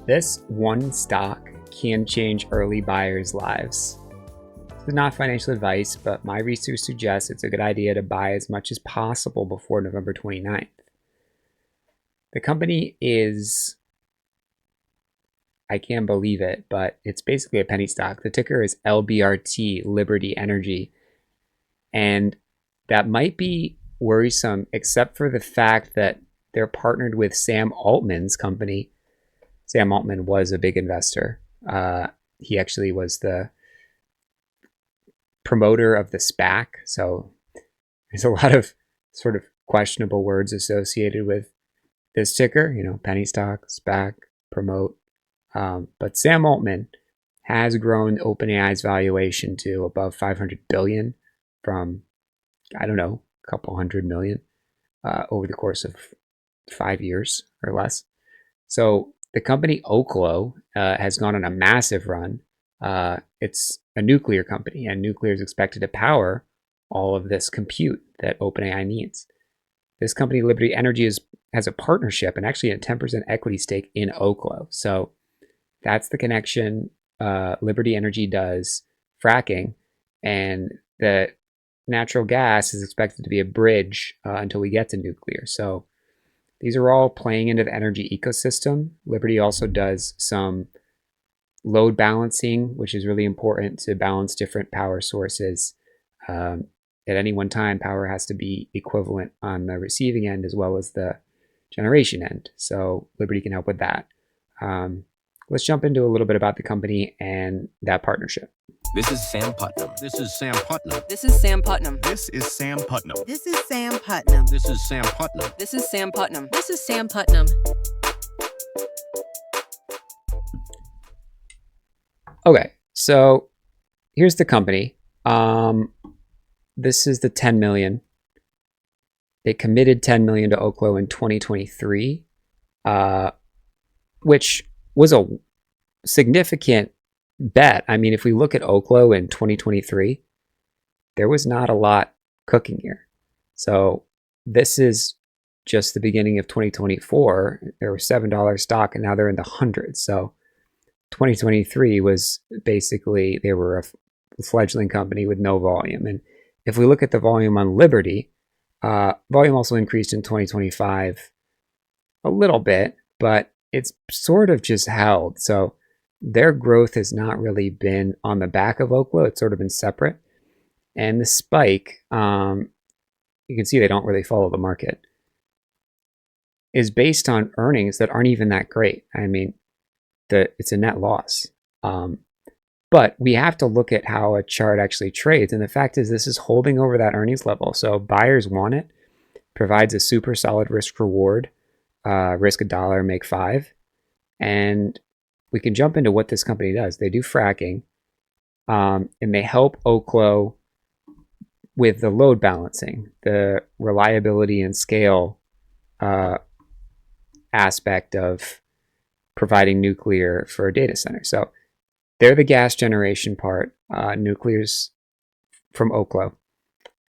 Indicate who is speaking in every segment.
Speaker 1: This one stock can change early buyers' lives. This is not financial advice, but my research suggests it's a good idea to buy as much as possible before November 29th. The company is, I can't believe it, but it's basically a penny stock. The ticker is LBRT, Liberty Energy. And that might be worrisome, except for the fact that they're partnered with Sam Altman's company. Sam Altman was a big investor. He actually was the promoter of the SPAC. So there's a lot of sort of questionable words associated with this ticker, penny stock, SPAC, promote. But Sam Altman has grown OpenAI's valuation to above 500 billion from, I don't know, a couple hundred million over the course of 5 years or less. So the company Oklo has gone on a massive run. It's a nuclear company, and nuclear is expected to power all of this compute that OpenAI needs. This company, Liberty Energy, has a partnership and actually a 10% equity stake in Oklo. So that's the connection. Liberty Energy does fracking, and the natural gas is expected to be a bridge until we get to nuclear. So these are all playing into the energy ecosystem. Liberty also does some load balancing, which is really important to balance different power sources. At any one time, power has to be equivalent on the receiving end as well as the generation end. So Liberty can help with that. Let's jump into a little bit about the company and that partnership.
Speaker 2: This is Sam Putnam. This is Sam Putnam.
Speaker 3: This is Sam Putnam.
Speaker 4: This is Sam Putnam.
Speaker 5: This is Sam Putnam.
Speaker 2: This is Sam Putnam.
Speaker 3: This is Sam Putnam.
Speaker 5: This is Sam Putnam.
Speaker 1: Okay, so here's the company. This is the 10 million. They committed 10 million to Oklo in 2023, which was a significant bet. I mean, if we look at Oklo in 2023, there was not a lot cooking here. So this is just the beginning of 2024. There was $7 stock, and now they're in the hundreds. So 2023 was basically, they were a fledgling company with no volume. And if we look at the volume on Liberty, volume also increased in 2025 a little bit, but it's sort of just held. So their growth has not really been on the back of Oklo. It's sort of been separate. And the spike, you can see they don't really follow the market, is based on earnings that aren't even that great. I mean, it's a net loss. But we have to look at how a chart actually trades. And the fact is, this is holding over that earnings level. So buyers want it, provides a super solid risk reward, risk $1, make $5. And we can jump into what this company does. They do fracking, and they help Oklo with the load balancing, the reliability and scale aspect of providing nuclear for a data center. So they're the gas generation part, nuclear's from Oklo,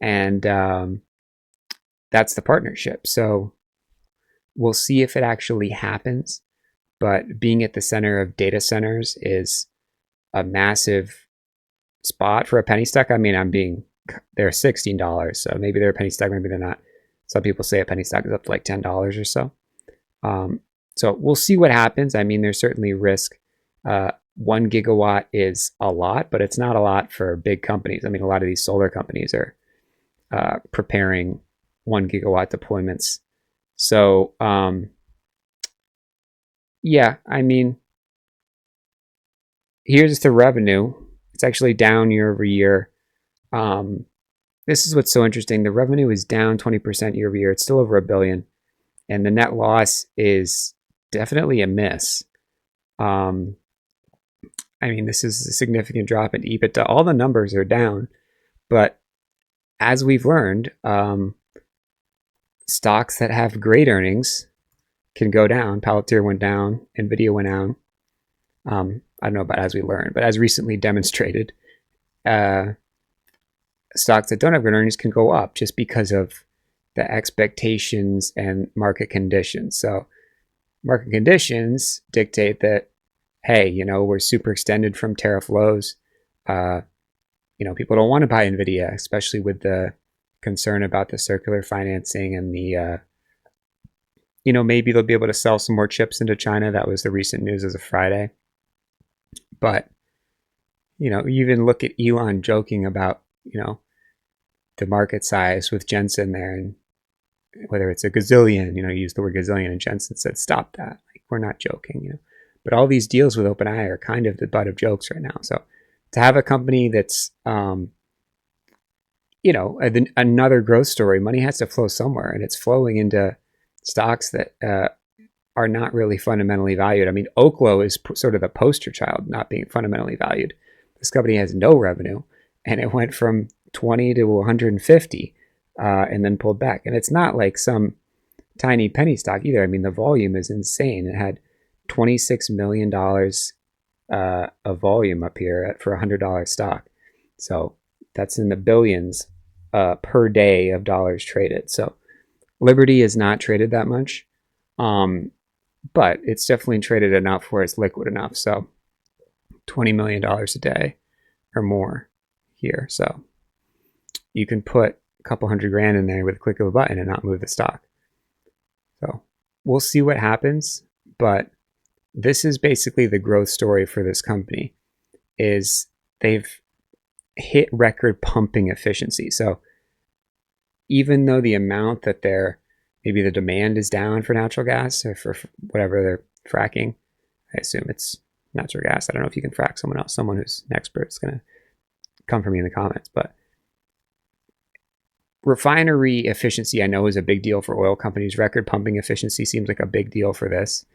Speaker 1: and that's the partnership. So we'll see if it actually happens, but being at the center of data centers is a massive spot for a penny stock. I mean, they're $16, so maybe they're a penny stock, maybe they're not. Some people say a penny stock is up to like $10 or so. So we'll see what happens. I mean, there's certainly risk. 1 gigawatt is a lot, but it's not a lot for big companies. I mean, a lot of these solar companies are preparing 1 gigawatt deployments. So, yeah, I mean, here's the revenue. It's actually down year over year. This is what's so interesting. The revenue is down 20% year over year. It's still over $1 billion. And the net loss is definitely a miss. I mean, this is a significant drop in EBITDA. All the numbers are down, but as we've learned, stocks that have great earnings can go down. Palantir went down, Nvidia went down. I don't know about as we learned, but as recently demonstrated, stocks that don't have good earnings can go up just because of the expectations and market conditions. So market conditions dictate that, hey, we're super extended from tariff lows. People don't want to buy NVIDIA, especially with the concern about the circular financing and the, maybe they'll be able to sell some more chips into China. That was the recent news as of Friday. But, you even look at Elon joking about, the market size with Jensen there, and whether it's a gazillion, use the word gazillion, and Jensen said, stop that. Like, we're not joking, But all these deals with OpenAI are kind of the butt of jokes right now. So to have a company that's, another growth story, money has to flow somewhere, and it's flowing into stocks that are not really fundamentally valued. I mean, Oklo is sort of the poster child not being fundamentally valued. This company has no revenue, and it went from 20 to 150 and then pulled back. And it's not like some tiny penny stock either. I mean, the volume is insane. It had $26 million of volume up here for a $100 stock. So that's in the billions per day of dollars traded. So Liberty is not traded that much, but it's definitely traded enough where it's liquid enough. So $20 million a day or more here. So you can put a couple $100,000 in there with a click of a button and not move the stock. So we'll see what happens, but this is basically the growth story for this company. Is they've hit record pumping efficiency. So even though the amount that maybe the demand is down for natural gas or for whatever they're fracking, I assume it's natural gas. I don't know if you can frack someone else. Someone who's an expert is going to come for me in the comments, but refinery efficiency, I know, is a big deal for oil companies. Record pumping efficiency seems like a big deal for this.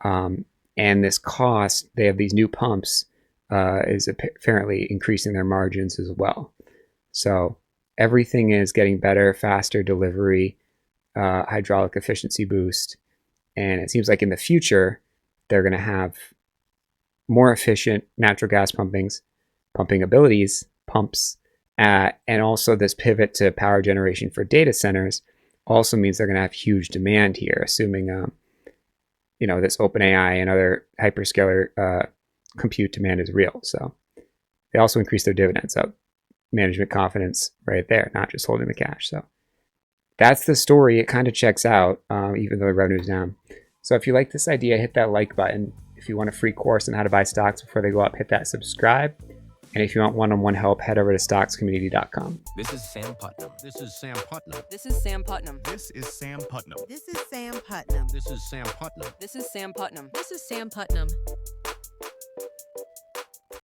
Speaker 1: And this cost, they have these new pumps, is apparently increasing their margins as well. So everything is getting better, faster delivery, hydraulic efficiency boost. And it seems like in the future, they're going to have more efficient natural gas pumping abilities, pumps, and also this pivot to power generation for data centers also means they're going to have huge demand here, assuming this OpenAI and other hyperscaler compute demand is real. So they also increase their dividends. So management confidence right there, not just holding the cash. So that's the story. It kind of checks out, even though the revenue's down. So if you like this idea, hit that like button. If you want a free course on how to buy stocks before they go up, hit that subscribe. And if you want one-on-one help, head over to stockscommunity.com.
Speaker 2: This is Sam Putnam. This is Sam Putnam.
Speaker 3: This is Sam Putnam.
Speaker 4: This is Sam Putnam.
Speaker 5: This is Sam Putnam.
Speaker 2: This is Sam Putnam.
Speaker 3: This is Sam Putnam.
Speaker 5: This is Sam Putnam.